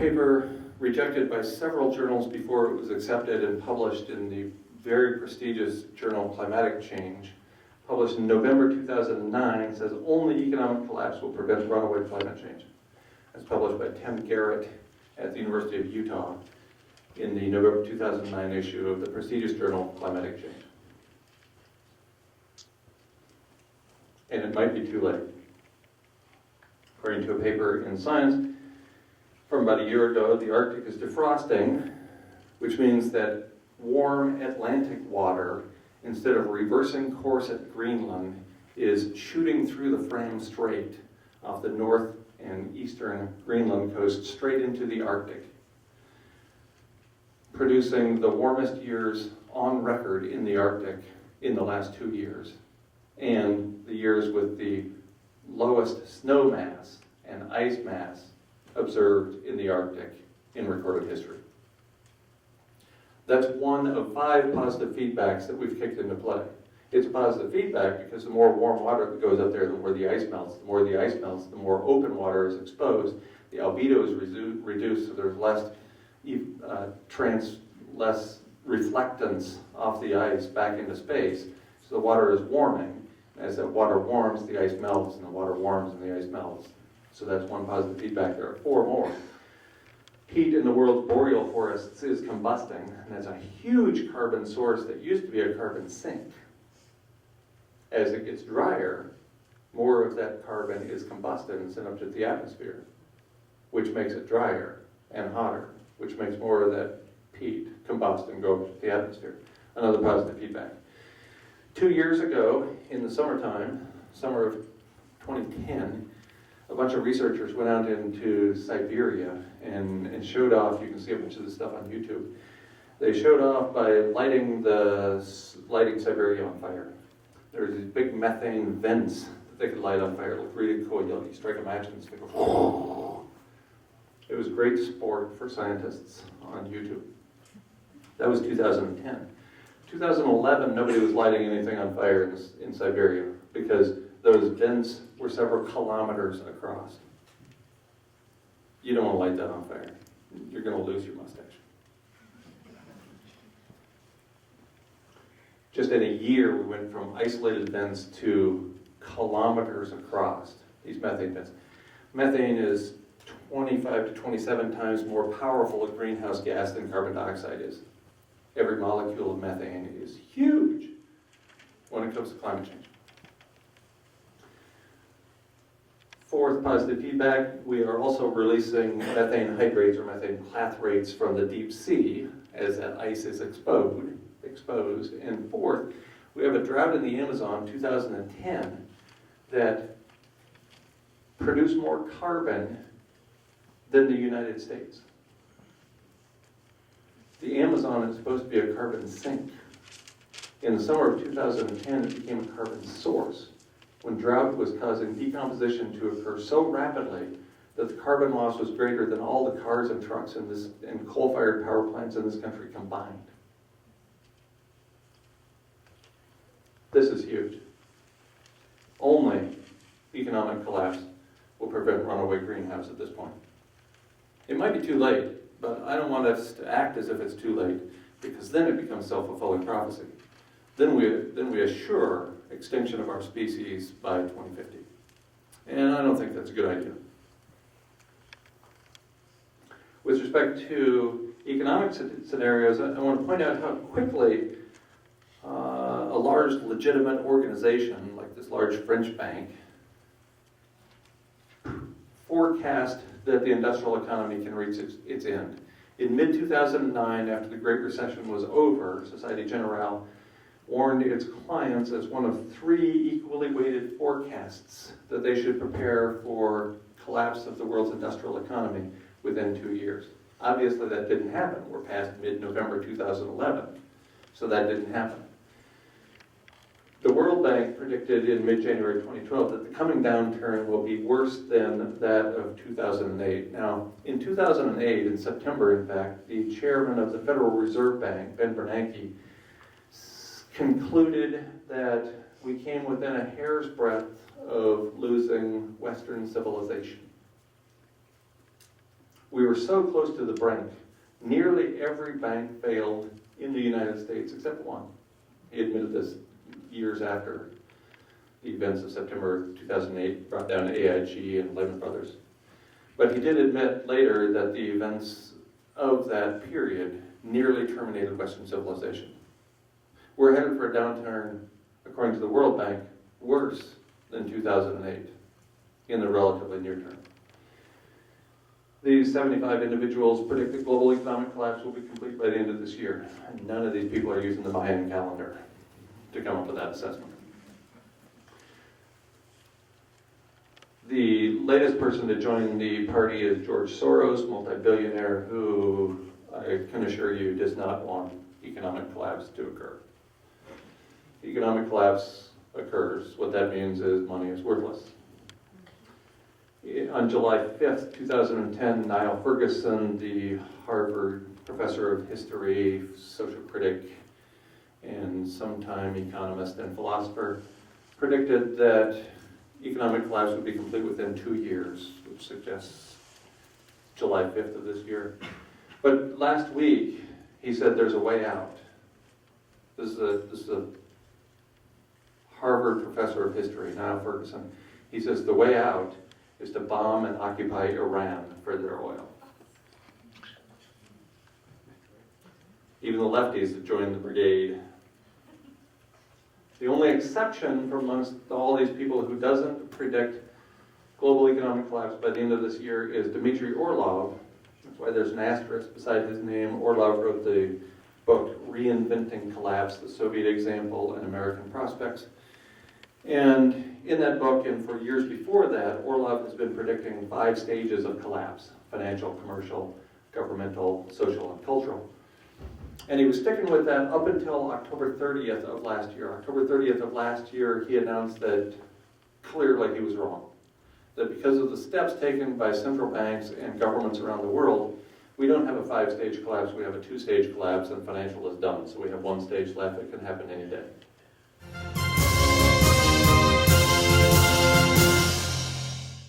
paper rejected by several journals before it was accepted and published in the very prestigious journal Climatic Change, published in November 2009, says only economic collapse will prevent runaway climate change. That's published by Tim Garrett at the University of Utah in the November 2009 issue of the prestigious journal Climatic Change. And it might be too late. According to a paper in Science from about a year ago, the Arctic is defrosting, which means that warm Atlantic water, instead of reversing course at Greenland, is shooting through the Fram Strait off the north and eastern Greenland coast straight into the Arctic, producing the warmest years on record in the Arctic in the last 2 years, and the years with the lowest snow mass and ice mass observed in the Arctic in recorded history. That's one of 5 positive feedbacks that we've kicked into play. It's positive feedback because the more warm water that goes up there, the more the ice melts. The more the ice melts, the more open water is exposed. The albedo is reduced, so there's less reflectance off the ice back into space. So the water is warming. As that water warms, the ice melts, and the water warms and the ice melts. So that's one positive feedback. There are 4 more. Heat in the world's boreal forests is combusting, and that's a huge carbon source that used to be a carbon sink. As it gets drier, more of that carbon is combusted and sent up to the atmosphere, which makes it drier and hotter, which makes more of that heat combust and go up to the atmosphere. Another positive feedback. 2 years ago, in the summertime, summer of 2010, a bunch of researchers went out into Siberia and showed off. You can see a bunch of this stuff on YouTube. They showed off by lighting Siberia on fire. There's these big methane vents that they could light on fire. It looked really cool. You strike a match and it's like, whoo. It was great sport for scientists on YouTube. That was 2010. 2011, nobody was lighting anything on fire in Siberia because those vents were several kilometers across. You don't want to light that on fire. You're going to lose your mustache. Just in a year, we went from isolated vents to kilometers across, these methane vents. Methane is 25 to 27 times more powerful a greenhouse gas than carbon dioxide is. Every molecule of methane is huge when it comes to climate change. 4th positive feedback, we are also releasing methane hydrates or methane clathrates from the deep sea as that ice is exposed. And 4th, we have a drought in the Amazon 2010 that produced more carbon than the United States. The Amazon is supposed to be a carbon sink. In the summer of 2010, it became a carbon source when drought was causing decomposition to occur so rapidly that the carbon loss was greater than all the cars and trucks and coal-fired power plants in this country combined. This is huge. Only economic collapse will prevent runaway greenhouse at this point. It might be too late, but I don't want us to act as if it's too late, because then it becomes self-fulfilling prophecy. Then we assure extinction of our species by 2050. And I don't think that's a good idea. With respect to economic scenarios, I want to point out how quickly a large legitimate organization like this large French bank forecast that the industrial economy can reach its end. In mid-2009, after the Great Recession was over, Societe Generale warned its clients as one of 3 equally weighted forecasts that they should prepare for collapse of the world's industrial economy within 2 years. Obviously that didn't happen. We're past mid-November 2011, so that didn't happen. The World Bank predicted in mid-January 2012 that the coming downturn will be worse than that of 2008. Now, in 2008, in September in fact, the chairman of the Federal Reserve Bank, Ben Bernanke, concluded that we came within a hair's breadth of losing Western civilization. We were so close to the brink. Nearly every bank failed in the United States except one. He admitted this years after the events of September 2008 brought down AIG and Lehman Brothers. But he did admit later that the events of that period nearly terminated Western civilization. We're headed for a downturn, according to the World Bank, worse than 2008 in the relatively near term. These 75 individuals predict that global economic collapse will be complete by the end of this year. And none of these people are using the Mayan calendar to come up with that assessment. The latest person to join the party is George Soros, multi-billionaire, who I can assure you does not want economic collapse to occur. Economic collapse occurs. What that means is money is worthless. On July 5th, 2010, Niall Ferguson, the Harvard professor of history, social critic, and sometime economist and philosopher, predicted that economic collapse would be complete within 2 years, which suggests July 5th of this year. But last week, he said there's a way out. This is a Harvard professor of history, Niall Ferguson. He says the way out is to bomb and occupy Iran for their oil. Even the lefties have joined the brigade. The only exception from amongst all these people who doesn't predict global economic collapse by the end of this year is Dmitry Orlov. That's why there's an asterisk beside his name. Orlov wrote the book Reinventing Collapse, the Soviet Example and American Prospects. And in that book, and for years before that, Orlov has been predicting 5 stages of collapse: financial, commercial, governmental, social, and cultural. And he was sticking with that up until October 30th of last year. October 30th of last year, he announced that clearly he was wrong. That because of the steps taken by central banks and governments around the world, we don't have a 5-stage collapse, we have a 2-stage collapse, and financial is done. So we have 1 stage left. It can happen any day.